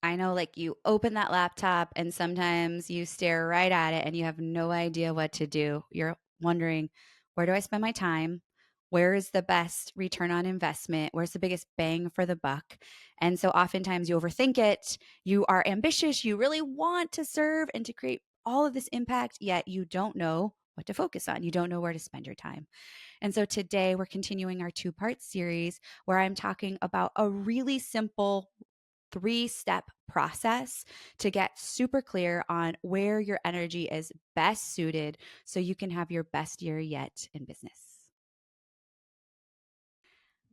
I know like you open that laptop and sometimes you stare right at it and you have no idea what to do. You're wondering, where do I spend my time? Where is the best return on investment? Where's the biggest bang for the buck? And so oftentimes you overthink it. You are ambitious. You really want to serve and to create all of this impact, yet you don't know what to focus on. You don't know where to spend your time. And so today we're continuing our two-part series where I'm talking about a really simple three-step process to get super clear on where your energy is best suited so you can have your best year yet in business.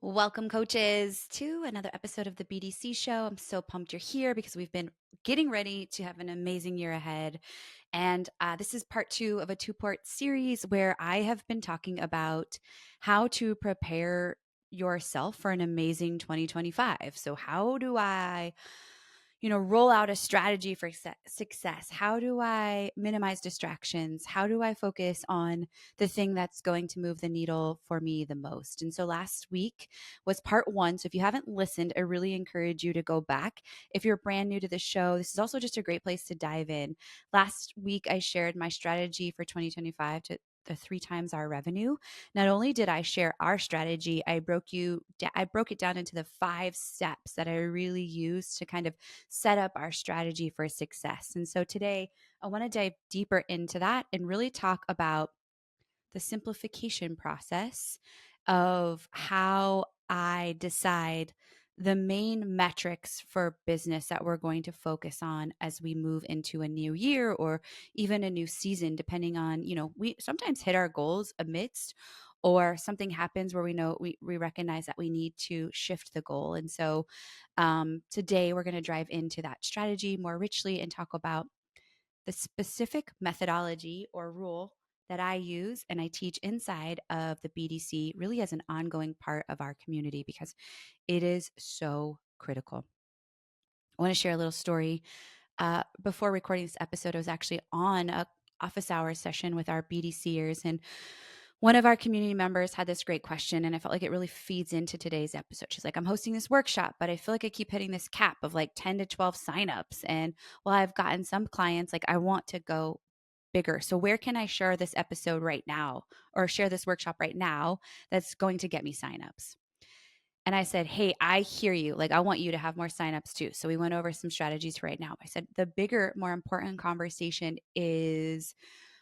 Welcome, coaches, to another episode of the BDC show. I'm so pumped you're here because we've been getting ready to have an amazing year ahead. And this is part two of a two-part series where I have been talking about how to prepare yourself for an amazing 2025. So, how do I roll out a strategy for success? How do I minimize distractions? How do I focus on the thing that's going to move the needle for me the most? And so last week was part one. So if you haven't listened, I really encourage you to go back. If you're brand new to the show, this is also just a great place to dive in. Last week, I shared my strategy for 2025 to the three times our revenue. Not only did I share our strategy, I broke it down into the 5 steps that I really use to kind of set up our strategy for success. And so today I want to dive deeper into that and really talk about the simplification process of how I decide the main metrics for business that we're going to focus on as we move into a new year or even a new season, depending on, we sometimes hit our goals amidst or something happens where we know we recognize that we need to shift the goal. And so today we're going to dive into that strategy more richly and talk about the specific methodology or rule that I use and I teach inside of the BDC really as an ongoing part of our community because it is so critical. I want to share a little story. Before recording this episode, I was actually on a office hours session with our BDCers, and one of our community members had this great question, and I felt like it really feeds into today's episode. She's like, I'm hosting this workshop, but I feel like I keep hitting this cap of like 10 to 12 signups. And while I've gotten some clients, like I want to go bigger. So where can I share this episode right now or share this workshop right now that's going to get me signups? And I said, hey, I hear you. Like, I want you to have more signups too. So we went over some strategies right now. I said, the bigger, more important conversation is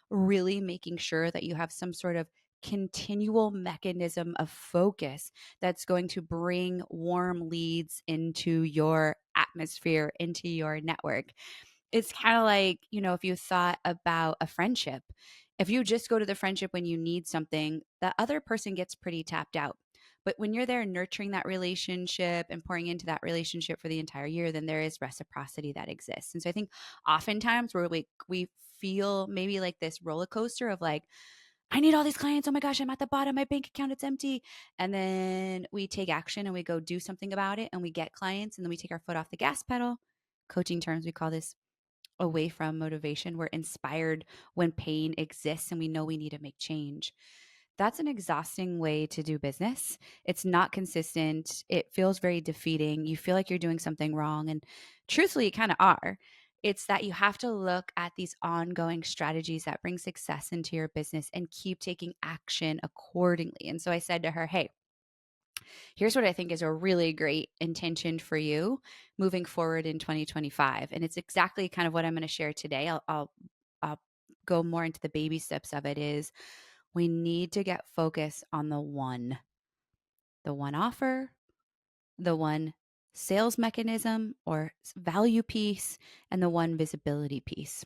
really making sure that you have some sort of continual mechanism of focus that's going to bring warm leads into your atmosphere, into your network. It's kind of like, if you thought about a friendship, if you just go to the friendship when you need something, the other person gets pretty tapped out. But when you're there nurturing that relationship and pouring into that relationship for the entire year, then there is reciprocity that exists. And so I think oftentimes we feel maybe like this roller coaster of like, I need all these clients. Oh my gosh, I'm at the bottom. My bank account, it's empty. And then we take action and we go do something about it and we get clients and then we take our foot off the gas pedal. Coaching terms, we call this away from motivation. We're inspired when pain exists and we know we need to make change. That's an exhausting way to do business. It's not consistent. It feels very defeating. You feel like you're doing something wrong. And truthfully, you kind of are. It's that you have to look at these ongoing strategies that bring success into your business and keep taking action accordingly. And so I said to her, hey, here's what I think is a really great intention for you moving forward in 2025. And it's exactly kind of what I'm going to share today. I'll go more into the baby steps of it is we need to get focused on the one offer, the one sales mechanism or value piece, and the one visibility piece.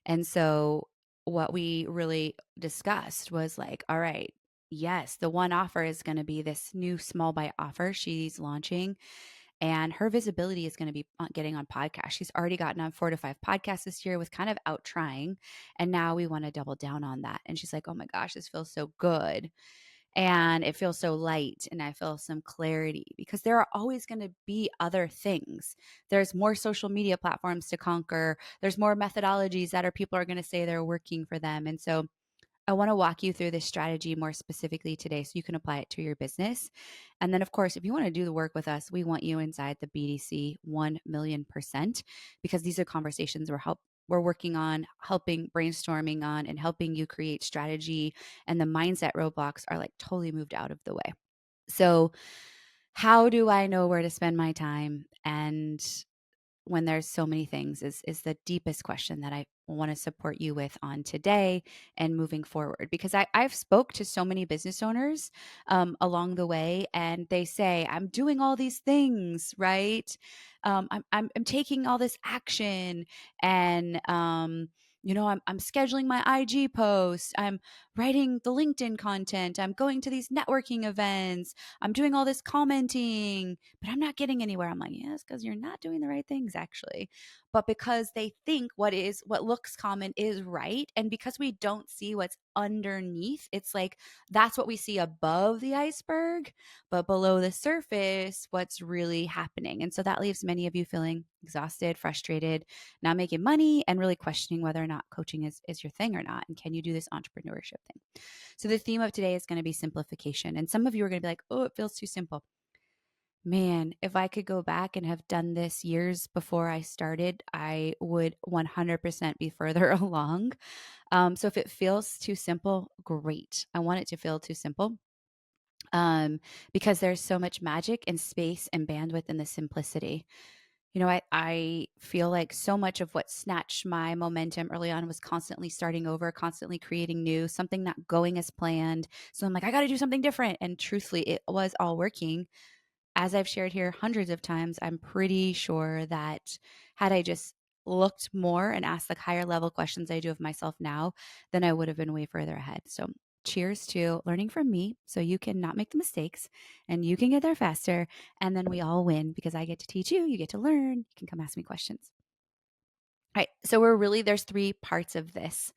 And so what we really discussed was like, all right, yes, the one offer is going to be this new small bite offer she's launching. And her visibility is going to be getting on podcasts. She's already gotten on 4 to 5 podcasts this year with kind of out trying. And now we want to double down on that. And she's like, oh my gosh, this feels so good. And it feels so light. And I feel some clarity because there are always going to be other things. There's more social media platforms to conquer. There's more methodologies that people are going to say they're working for them. And so I want to walk you through this strategy more specifically today so you can apply it to your business. And then, of course, if you want to do the work with us, we want you inside the BDC 1,000,000%, because these are conversations we're working on, helping brainstorming on, and helping you create strategy. And the mindset roadblocks are like totally moved out of the way. So, how do I know where to spend my time? And when there's so many things is the deepest question that I want to support you with on today and moving forward, because I've spoke to so many business owners along the way, and they say, I'm doing all these things, right? I'm taking all this action, and I'm scheduling my IG post, I'm writing the LinkedIn content, I'm going to these networking events, I'm doing all this commenting, but I'm not getting anywhere. I'm like, yes, because you're not doing the right things, actually. But because they think what looks common is right. And because we don't see what's underneath, it's like that's what we see above the iceberg, but below the surface, what's really happening. And so that leaves many of you feeling exhausted, frustrated, not making money, and really questioning whether or not coaching is your thing or not. And can you do this entrepreneurship thing? So the theme of today is going to be simplification. And some of you are going to be like, oh, it feels too simple. Man, if I could go back and have done this years before I started, I would 100% be further along. So if it feels too simple, great. I want it to feel too simple, because there's so much magic and space and bandwidth in the simplicity. I feel like so much of what snatched my momentum early on was constantly starting over, constantly creating new, something not going as planned. So I'm like, I got to do something different. And truthfully, it was all working. As I've shared here hundreds of times, I'm pretty sure that had I just looked more and asked the higher level questions I do of myself now, then I would have been way further ahead. So, cheers to learning from me so you can not make the mistakes and you can get there faster. And then we all win because I get to teach you, you get to learn, you can come ask me questions. All right. So, there's three parts of this.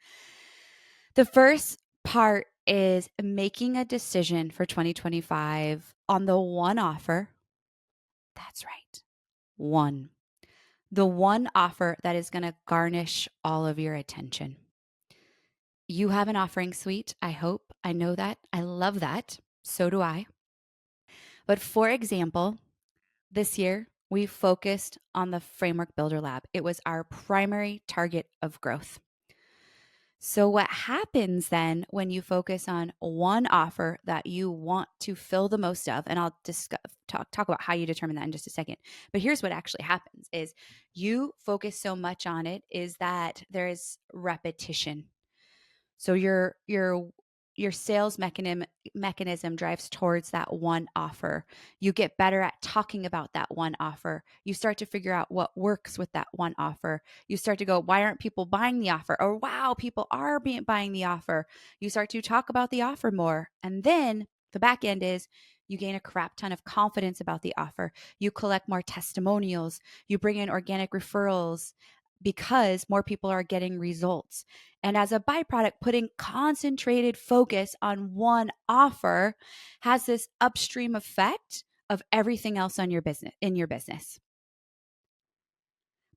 The first part is making a decision for 2025 on the one offer. That's right. One. The one offer that is going to garnish all of your attention. You have an offering suite, I hope. I know that. I love that. So do I. But for example, this year we focused on the Framework Builder Lab. It was our primary target of growth. So, what happens then when you focus on one offer that you want to fill the most of, and I'll talk about how you determine that in just a second. But here's what actually happens is you focus so much on it is that there is repetition. So your sales mechanism drives towards that one offer. You get better at talking about that one offer. You start to figure out what works with that one offer. You start to go, why aren't people buying the offer? Or wow, people are buying the offer. You start to talk about the offer more. And then the back end is you gain a crap ton of confidence about the offer. You collect more testimonials. You bring in organic referrals because more people are getting results. And as a byproduct, putting concentrated focus on one offer has this upstream effect of everything else on your business in your business.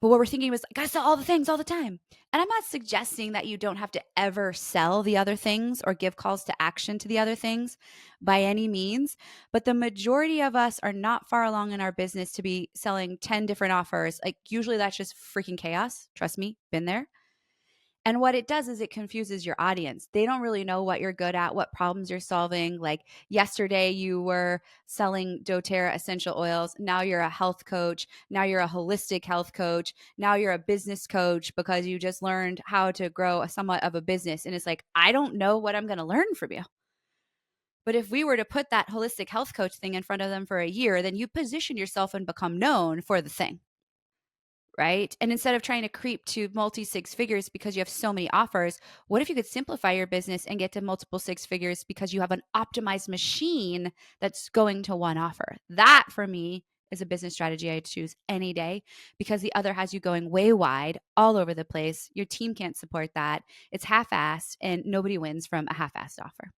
But what we're thinking was, I gotta sell all the things all the time. And I'm not suggesting that you don't have to ever sell the other things or give calls to action to the other things by any means. But the majority of us are not far along in our business to be selling 10 different offers. Like, usually that's just freaking chaos. Trust me, been there. And what it does is it confuses your audience. They don't really know what you're good at, what problems you're solving. Like yesterday, you were selling doTERRA essential oils. Now you're a health coach. Now you're a holistic health coach. Now you're a business coach because you just learned how to grow somewhat of a business. And it's like, I don't know what I'm going to learn from you. But if we were to put that holistic health coach thing in front of them for a year, then you position yourself and become known for the thing. Right? And instead of trying to creep to multi six figures because you have so many offers, what if you could simplify your business and get to multiple six figures because you have an optimized machine that's going to one offer? That for me is a business strategy I choose any day, because the other has you going way wide all over the place. Your team can't support that. It's half-assed and nobody wins from a half-assed offer.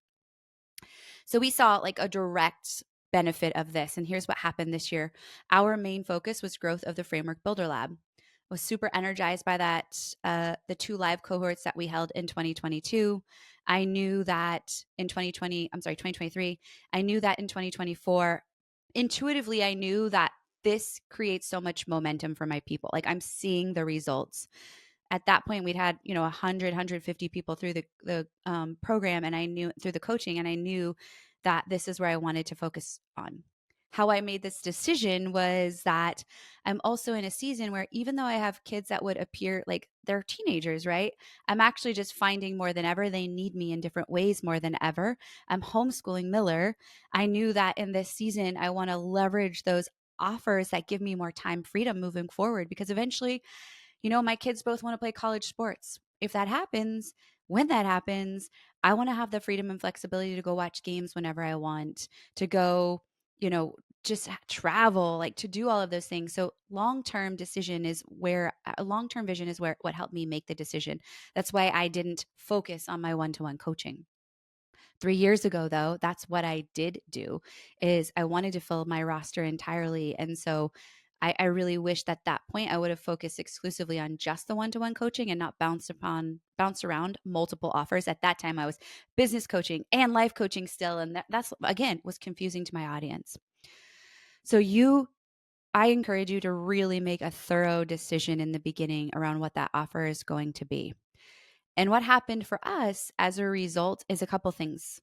So we saw like a direct benefit of this. And here's what happened this year. Our main focus was growth of the Framework Builder Lab. Was super energized by that. The 2 live cohorts that we held in 2022. I knew that in 2023, I knew that in 2024, intuitively, I knew that this creates so much momentum for my people. Like I'm seeing the results. At that point, we'd had, 150 people through the program, and I knew through the coaching, and I knew that this is where I wanted to focus on. How I made this decision was that I'm also in a season where even though I have kids that would appear like they're teenagers, right? I'm actually just finding more than ever they need me in different ways more than ever. I'm homeschooling Miller. I knew that in this season, I want to leverage those offers that give me more time freedom moving forward because eventually, my kids both want to play college sports. If that happens, when that happens, I want to have the freedom and flexibility to go watch games whenever I want, to go, you know, just travel, like to do all of those things. So long-term decision is where a long-term vision is where what helped me make the decision. That's why I didn't focus on my one-to-one coaching. 3 years ago, though, that's what I did do is I wanted to fill my roster entirely. And so I really wish that point I would have focused exclusively on just the one-to-one coaching and not bounced around multiple offers. At that time, I was business coaching and life coaching still. And that's again was confusing to my audience. So I encourage you to really make a thorough decision in the beginning around what that offer is going to be. And what happened for us as a result is a couple things.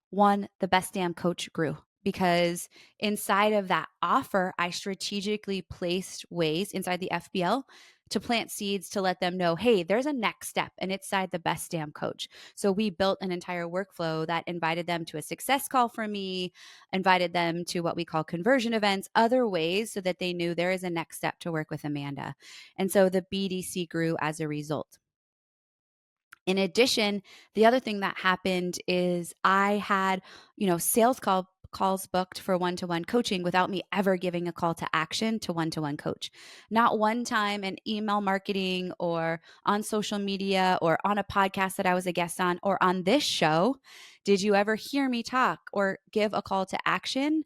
One, the best damn coach grew because inside of that offer, I strategically placed ways inside the FBL to plant seeds to let them know, hey, there's a next step and it's inside the best damn coach. So we built an entire workflow that invited them to a success call from me, invited them to what we call conversion events, other ways so that they knew there is a next step to work with Amanda. And so the BDC grew as a result. In addition, the other thing that happened is I had, calls booked for one-to-one coaching without me ever giving a call to action to one-to-one coach. Not one time in email marketing or on social media or on a podcast that I was a guest on or on this show did you ever hear me talk or give a call to action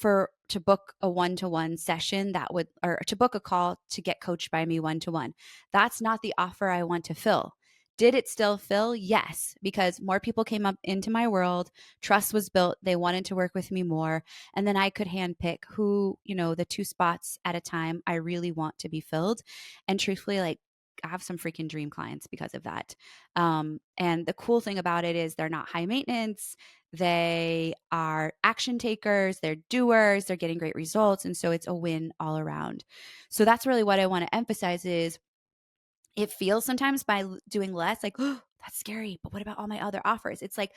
to book a one-to-one session or to book a call to get coached by me one-to-one. That's not the offer I want to fill. Did it still fill? Yes, because more people came up into my world. Trust was built. They wanted to work with me more. And then I could handpick who, the 2 spots at a time I really want to be filled. And truthfully, like, I have some freaking dream clients because of that. And the cool thing about it is they're not high maintenance. They are action takers, they're doers, they're getting great results. And so it's a win all around. So that's really what I want to emphasize is it feels sometimes by doing less like, oh, that's scary. But what about all my other offers? It's like,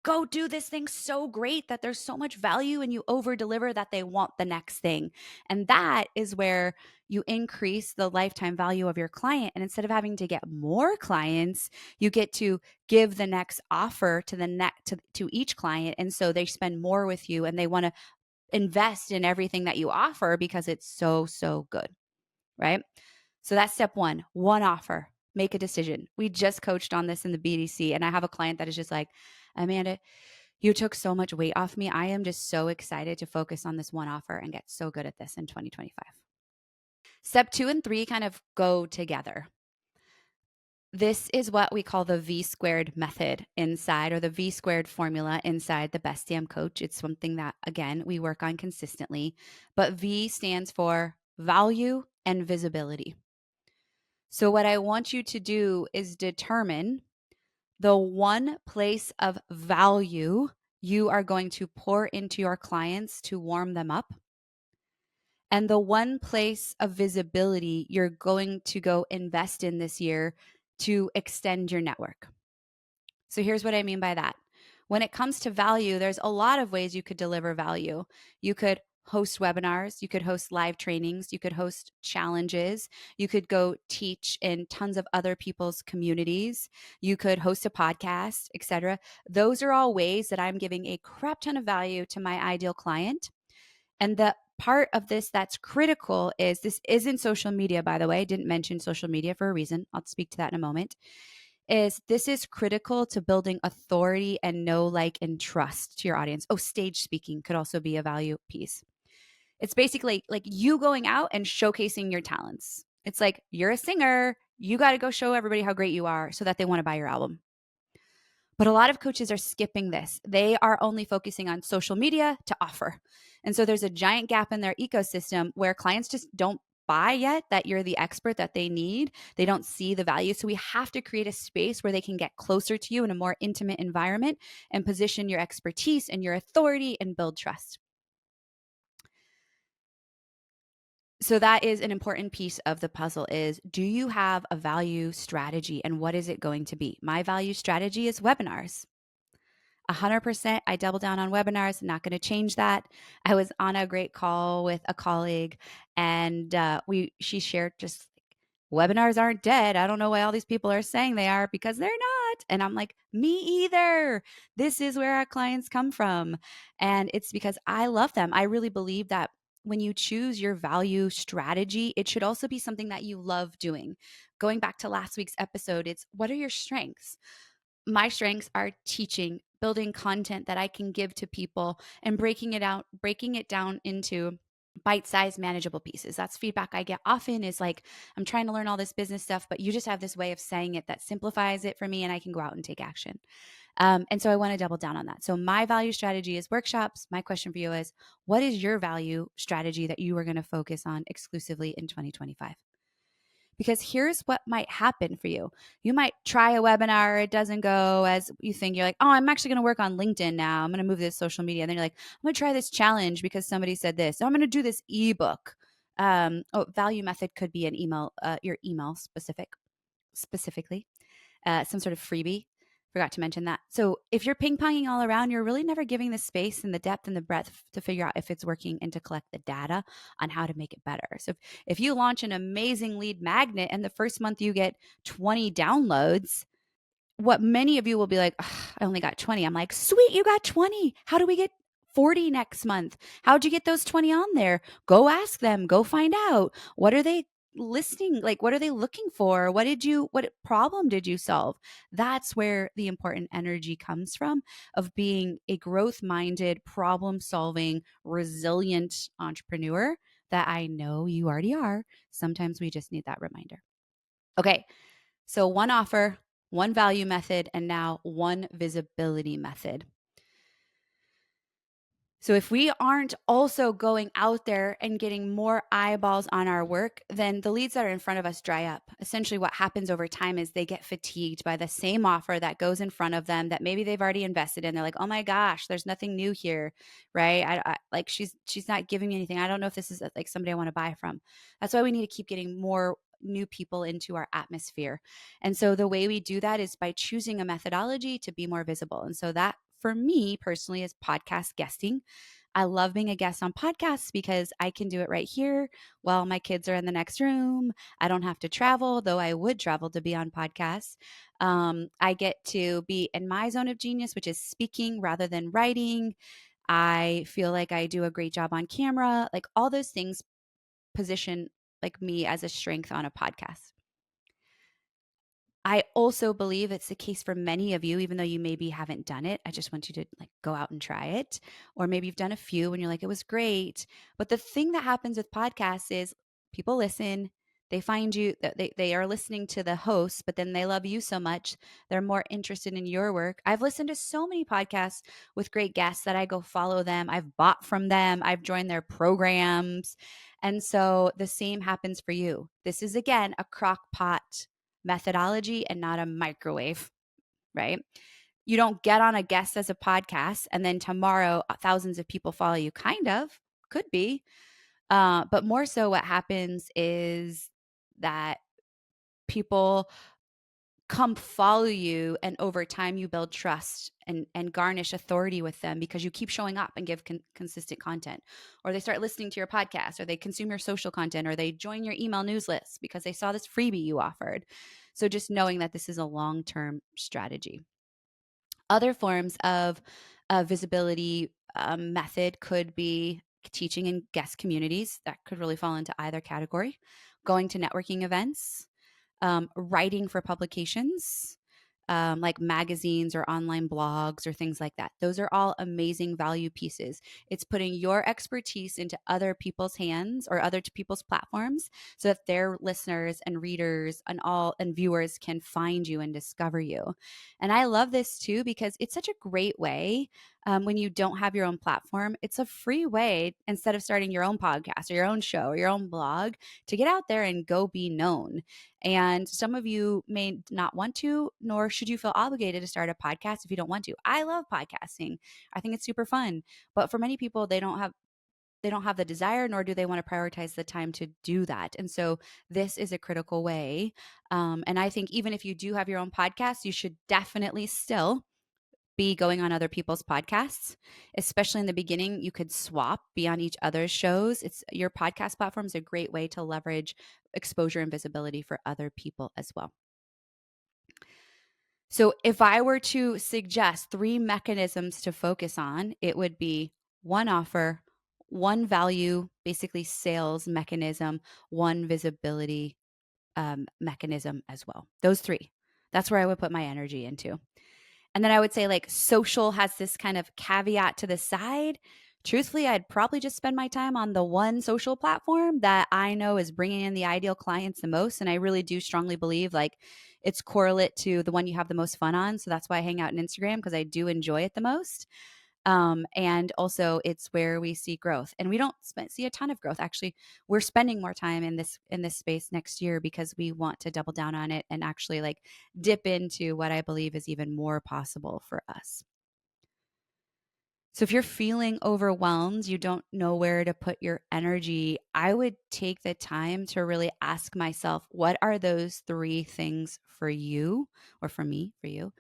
go do this thing so great that there's so much value and you over deliver that they want the next thing. And that is where you increase the lifetime value of your client. And instead of having to get more clients, you get to give the next offer to the next to each client. And so they spend more with you and they want to invest in everything that you offer because it's so, so good. Right. So that's step one offer, make a decision. We just coached on this in the BDC, and I have a client that is just like, Amanda, you took so much weight off me. I am just so excited to focus on this one offer and get so good at this in 2025. Step 2 and 3 kind of go together. This is what we call the V squared method inside, or the V squared formula inside the Best Damn Coach. It's something that, again, we work on consistently, but V stands for value and visibility. So what I want you to do is determine the one place of value you are going to pour into your clients to warm them up, and the one place of visibility you're going to go invest in this year to extend your network. So here's what I mean by that. When it comes to value, there's a lot of ways you could deliver value. You could host webinars, you could host live trainings, you could host challenges, you could go teach in tons of other people's communities, you could host a podcast, etc. Those are all ways that I'm giving a crap ton of value to my ideal client. And the part of this that's critical is this isn't social media, by the way. I didn't mention social media for a reason. I'll speak to that in a moment. This is critical to building authority and know, like, and trust to your audience. Oh, stage speaking could also be a value piece. It's basically like you going out and showcasing your talents. It's like, you're a singer. You got to go show everybody how great you are so that they want to buy your album. But a lot of coaches are skipping this. They are only focusing on social media to offer. And so there's a giant gap in their ecosystem where clients just don't buy yet that you're the expert that they need. They don't see the value. So we have to create a space where they can get closer to you in a more intimate environment and position your expertise and your authority and build trust. So that is an important piece of the puzzle is, do you have a value strategy and what is it going to be? My value strategy is webinars. 100% I double down on webinars. Not going to change that. I was on a great call with a colleague and she shared just webinars aren't dead. I don't know why all these people are saying they are, because they're not. And I'm like, me either. This is where our clients come from. And it's because I love them. I really believe that when you choose your value strategy, it should also be something that you love doing. Going back to last week's episode, it's what are your strengths? My strengths are teaching, building content that I can give to people and breaking it down into bite-sized manageable pieces. That's feedback I get often is like, I'm trying to learn all this business stuff, but you just have this way of saying it that simplifies it for me and I can go out and take action. And so I want to double down on that. So my value strategy is workshops. My question for you is, what is your value strategy that you are going to focus on exclusively in 2025? Because here's what might happen for you. You might try a webinar, it doesn't go as you think. You're like, oh, I'm actually going to work on LinkedIn now. I'm going to move this social media. And then you're like, I'm going to try this challenge because somebody said this. I'm going to do this ebook. Value method could be an email, your email specifically, some sort of freebie. Forgot to mention that. So if you're ping ponging all around, you're really never giving the space and the depth and the breadth to figure out if it's working and to collect the data on how to make it better. So if you launch an amazing lead magnet and the first month you get 20 downloads, what many of you will be like, I only got 20. I'm like, sweet, you got 20. How do we get 40 next month? How'd you get those 20 on there? Go ask them, go find out. What are they listening? Like, what are they looking for? What problem did you solve? That's where the important energy comes from, of being a growth minded, problem solving, resilient entrepreneur that I know you already are. Sometimes we just need that reminder. Okay. So one offer, one value method, and now one visibility method. So if we aren't also going out there and getting more eyeballs on our work, then the leads that are in front of us dry up. Essentially what happens over time is they get fatigued by the same offer that goes in front of them that maybe they've already invested in. They're like, oh my gosh, there's nothing new here, right? I like she's not giving me anything. I don't know if this is like somebody I want to buy from. That's why we need to keep getting more new people into our atmosphere. And so the way we do that is by choosing a methodology to be more visible. And so that for me personally is podcast guesting. I love being a guest on podcasts because I can do it right here while my kids are in the next room. I don't have to travel, though I would travel to be on podcasts. I get to be in my zone of genius, which is speaking rather than writing. I feel like I do a great job on camera. Like all those things position like me as a strength on a podcast. I also believe it's the case for many of you, even though you maybe haven't done it. I just want you to like go out and try it. Or maybe you've done a few and you're like, it was great. But the thing that happens with podcasts is people listen, they find you, they are listening to the host, but then they love you so much, they're more interested in your work. I've listened to so many podcasts with great guests that I go follow them. I've bought from them. I've joined their programs. And so the same happens for you. This is again a crock pot methodology and not a microwave, right? You don't get on a guest as a podcast and then tomorrow thousands of people follow you. Kind of, could be. But more so what happens is that people come follow you and over time you build trust and garnish authority with them because you keep showing up and give consistent content, or they start listening to your podcast, or they consume your social content, or they join your email news list because they saw this freebie you offered. So just knowing that this is a long-term strategy. Other forms of visibility method could be teaching in guest communities. That could really fall into either category. Going to networking events, writing for publications, like magazines or online blogs or things like that. Those are all amazing value pieces. It's putting your expertise into other people's hands or other people's platforms so that their listeners and readers and viewers can find you and discover you. And I love this too because it's such a great way when you don't have your own platform. It's a free way instead of starting your own podcast or your own show or your own blog to get out there and go be known. And some of you may not want to, nor should you feel obligated to start a podcast if you don't want to. I love podcasting. I think it's super fun. But for many people, they don't have the desire, nor do they want to prioritize the time to do that. And so this is a critical way. And I think even if you do have your own podcast, you should definitely still be going on other people's podcasts, especially in the beginning. You could swap, be on each other's shows. It's your podcast platform is a great way to leverage exposure and visibility for other people as well. So if I were to suggest 3 mechanisms to focus on, it would be one offer, one value, basically sales mechanism, one visibility mechanism as well. Those 3. That's where I would put my energy into. And then I would say like social has this kind of caveat to the side. Truthfully, I'd probably just spend my time on the one social platform that I know is bringing in the ideal clients the most. And I really do strongly believe like it's correlate to the one you have the most fun on. So that's why I hang out on Instagram because I do enjoy it the most. And also it's where we see growth, and we don't see a ton of growth. Actually, we're spending more time in this space next year because we want to double down on it and actually like dip into what I believe is even more possible for us. So if you're feeling overwhelmed, you don't know where to put your energy, I would take the time to really ask myself, what are those 3 things for you, or for me, for you,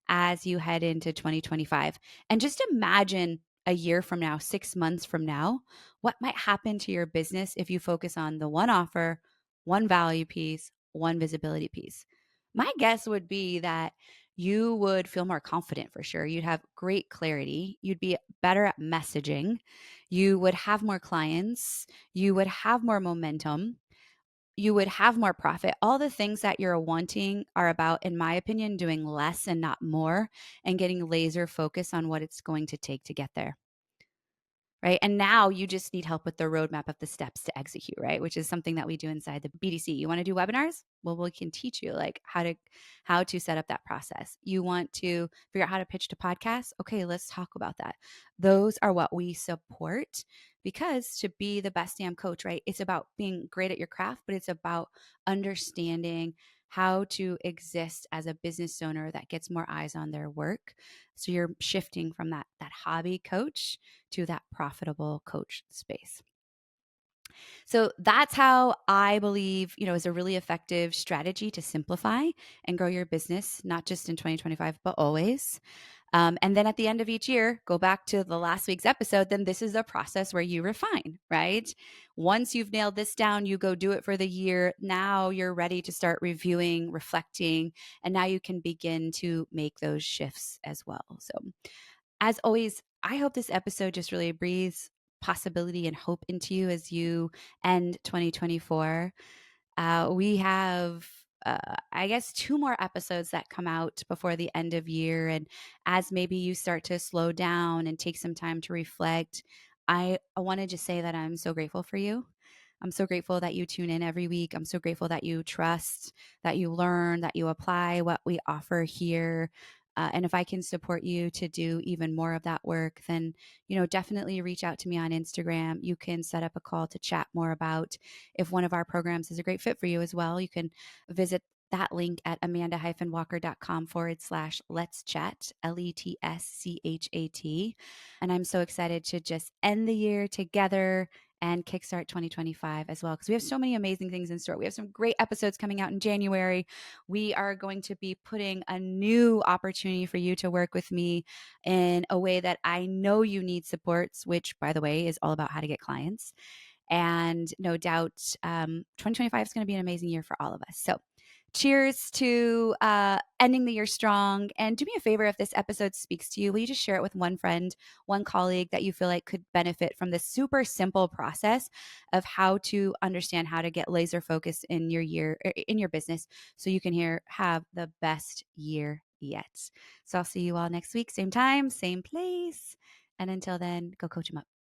as you head into 2025? And just imagine a year from now, 6 months from now, what might happen to your business if you focus on the one offer, one value piece, one visibility piece. My guess would be that you would feel more confident for sure. You'd have great clarity. You'd be better at messaging. You would have more clients. You would have more momentum. You would have more profit. All the things that you're wanting are about, in my opinion, doing less and not more, and getting laser focused on what it's going to take to get there. Right. And now you just need help with the roadmap of the steps to execute, right? Which is something that we do inside the BDC. You want to do webinars? Well, we can teach you like how to set up that process. You want to figure out how to pitch to podcasts? Okay, let's talk about that. Those are what we support, because to be the best damn coach, right? It's about being great at your craft, but it's about understanding how to exist as a business owner that gets more eyes on their work. So you're shifting from that hobby coach to that profitable coach space. So that's how I believe, is a really effective strategy to simplify and grow your business, not just in 2025, but always. And then at the end of each year, go back to the last week's episode, then this is a process where you refine, right? Once you've nailed this down, you go do it for the year. Now you're ready to start reviewing, reflecting, and now you can begin to make those shifts as well. So as always, I hope this episode just really breathes possibility and hope into you as you end 2024. We have, I guess, 2 more episodes that come out before the end of year. And as maybe you start to slow down and take some time to reflect, I want to just say that I'm so grateful for you. I'm so grateful that you tune in every week. I'm so grateful that you trust, that you learn, that you apply what we offer here. And if I can support you to do even more of that work, then, definitely reach out to me on Instagram. You can set up a call to chat more about if one of our programs is a great fit for you as well. You can visit that link at amanda-walker.com/let's chat, LETSCHAT. And I'm so excited to just end the year together and kickstart 2025 as well, because we have so many amazing things in store. We have some great episodes coming out in January. We are going to be putting a new opportunity for you to work with me in a way that I know you need supports, which, by the way, is all about how to get clients. And no doubt 2025 is going to be an amazing year for all of us. So cheers to ending the year strong. And do me a favor, if this episode speaks to you, will you just share it with one friend, one colleague that you feel like could benefit from this super simple process of how to understand how to get laser focused in your year, in your business, so you can have the best year yet. So I'll see you all next week, same time, same place. And until then, go coach them up.